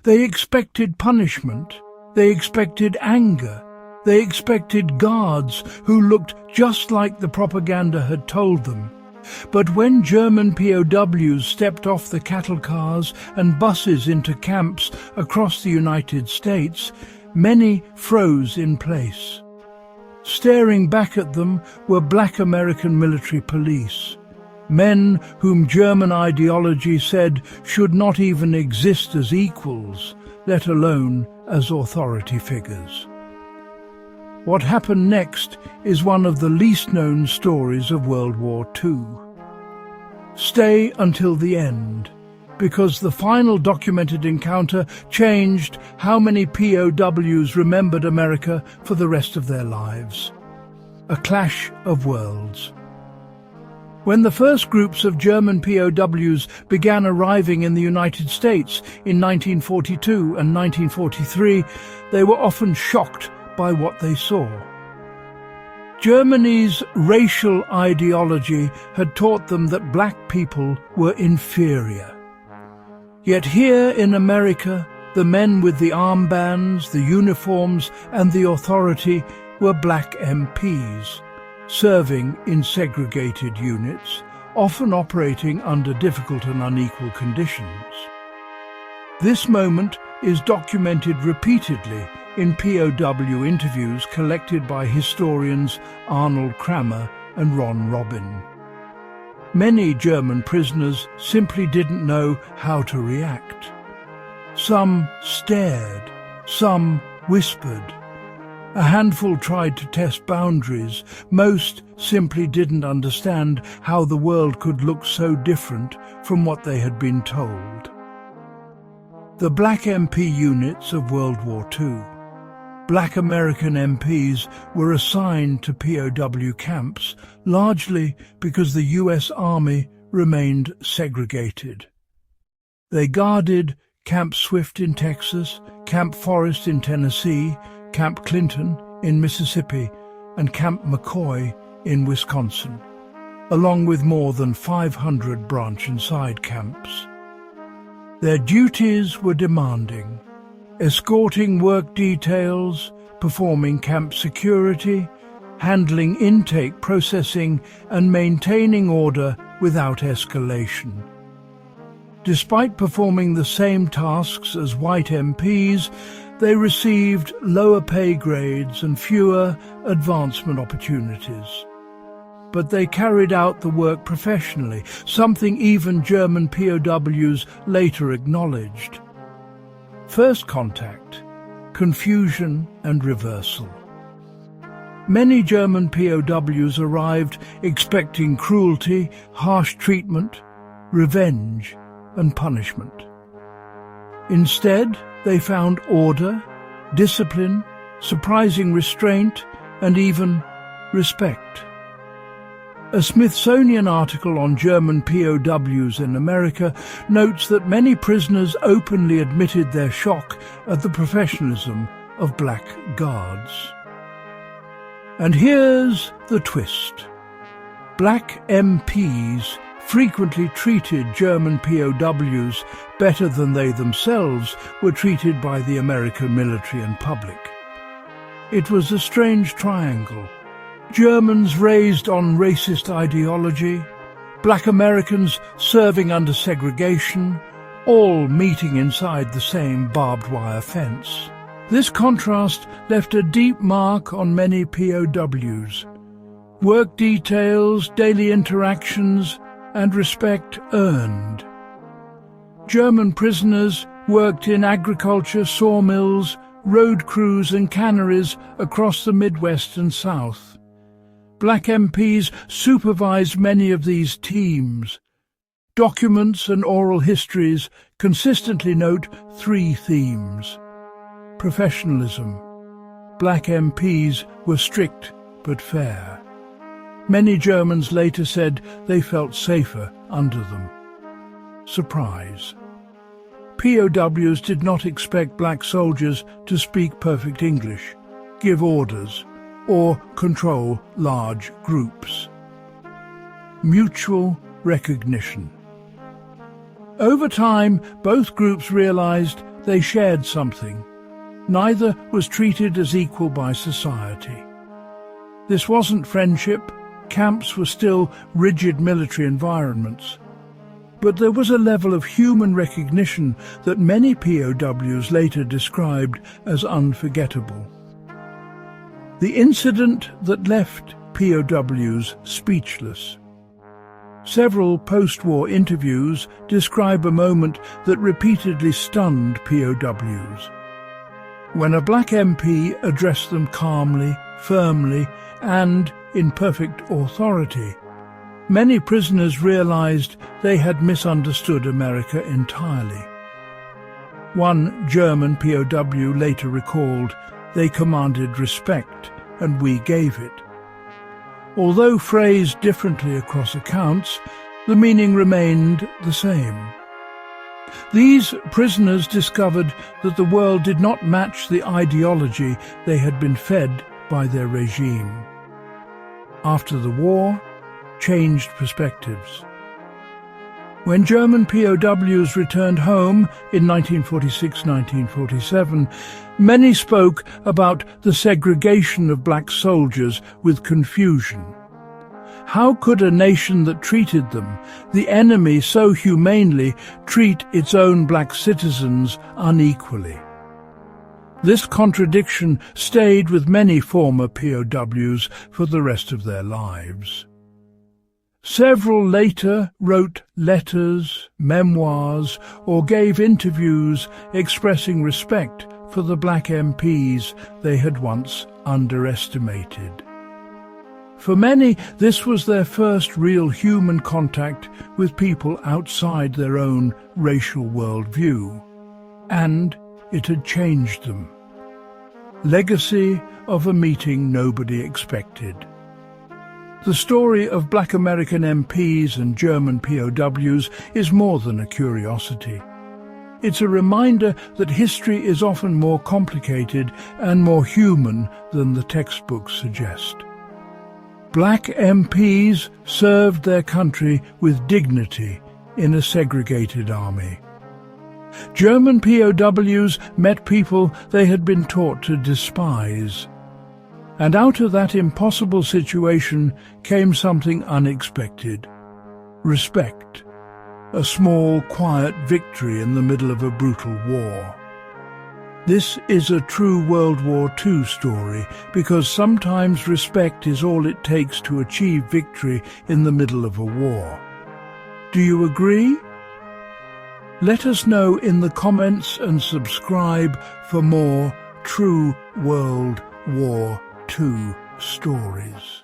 They expected punishment. They expected anger. They expected guards who looked just like the propaganda had told them. But when German POWs stepped off the cattle cars and buses into camps across the United States, many froze in place. Staring back at them were black American military police, men whom German ideology said should not even exist as equals, let alone as authority figures. What happened next is one of the least-known stories of World War II. Stay until the end, because the final documented encounter changed how many POWs remembered America for the rest of their lives. A clash of worlds. When the first groups of German POWs began arriving in the United States in 1942 and 1943, they were often shocked by what they saw. Germany's racial ideology had taught them that black people were inferior. Yet here in America, the men with the armbands, the uniforms and the authority were black MPs, serving in segregated units, often operating under difficult and unequal conditions. This moment is documented repeatedly in POW interviews collected by historians Arnold Krammer and Ron Robin. Many German prisoners simply didn't know how to react. Some stared, some whispered. A handful tried to test boundaries. Most simply didn't understand how the world could look so different from what they had been told. The black MP units of World War II. Black American MPs were assigned to POW camps, largely because the US Army remained segregated. They guarded Camp Swift in Texas, Camp Forest in Tennessee, Camp Clinton in Mississippi, and Camp McCoy in Wisconsin, along with more than 500 branch and side camps. Their duties were demanding: escorting work details, performing camp security, handling intake processing, and maintaining order without escalation. Despite performing the same tasks as white MPs, they received lower pay grades and fewer advancement opportunities. But they carried out the work professionally, something even German POWs later acknowledged. First contact, confusion and reversal. Many German POWs arrived expecting cruelty, harsh treatment, revenge and punishment. Instead, they found order, discipline, surprising restraint and even respect. A Smithsonian article on German POWs in America notes that many prisoners openly admitted their shock at the professionalism of black guards. And here's the twist. Black MPs frequently treated German POWs better than they themselves were treated by the American military and public. It was a strange triangle. Germans raised on racist ideology, black Americans serving under segregation, all meeting inside the same barbed wire fence. This contrast left a deep mark on many POWs. Work details, daily interactions, and respect earned. German prisoners worked in agriculture, sawmills, road crews and canneries across the Midwest and South. Black MPs supervised many of these teams. Documents and oral histories consistently note three themes. Professionalism. Black MPs were strict but fair. Many Germans later said they felt safer under them. Surprise. POWs did not expect black soldiers to speak perfect English, give orders, or control large groups. Mutual recognition. Over time, both groups realized they shared something. Neither was treated as equal by society. This wasn't friendship. Camps were still rigid military environments. But there was a level of human recognition that many POWs later described as unforgettable. The incident that left POWs speechless. Several post-war interviews describe a moment that repeatedly stunned POWs. When a black MP addressed them calmly, firmly, and in perfect authority, many prisoners realized they had misunderstood America entirely. One German POW later recalled, "They commanded respect, and we gave it." Although phrased differently across accounts, the meaning remained the same. These prisoners discovered that the world did not match the ideology they had been fed by their regime. After the war, changed perspectives. When German POWs returned home in 1946-1947, many spoke about the segregation of black soldiers with confusion. How could a nation that treated them, the enemy, so humanely treat its own black citizens unequally? This contradiction stayed with many former POWs for the rest of their lives. Several later wrote letters, memoirs, or gave interviews expressing respect for the black MPs they had once underestimated. For many, this was their first real human contact with people outside their own racial worldview, and it had changed them. Legacy of a meeting nobody expected. The story of black American MPs and German POWs is more than a curiosity. It's a reminder that history is often more complicated and more human than the textbooks suggest. Black MPs served their country with dignity in a segregated army. German POWs met people they had been taught to despise. And out of that impossible situation came something unexpected. Respect. A small, quiet victory in the middle of a brutal war. This is a true World War II story, because sometimes respect is all it takes to achieve victory in the middle of a war. Do you agree? Let us know in the comments and subscribe for more true World War II stories.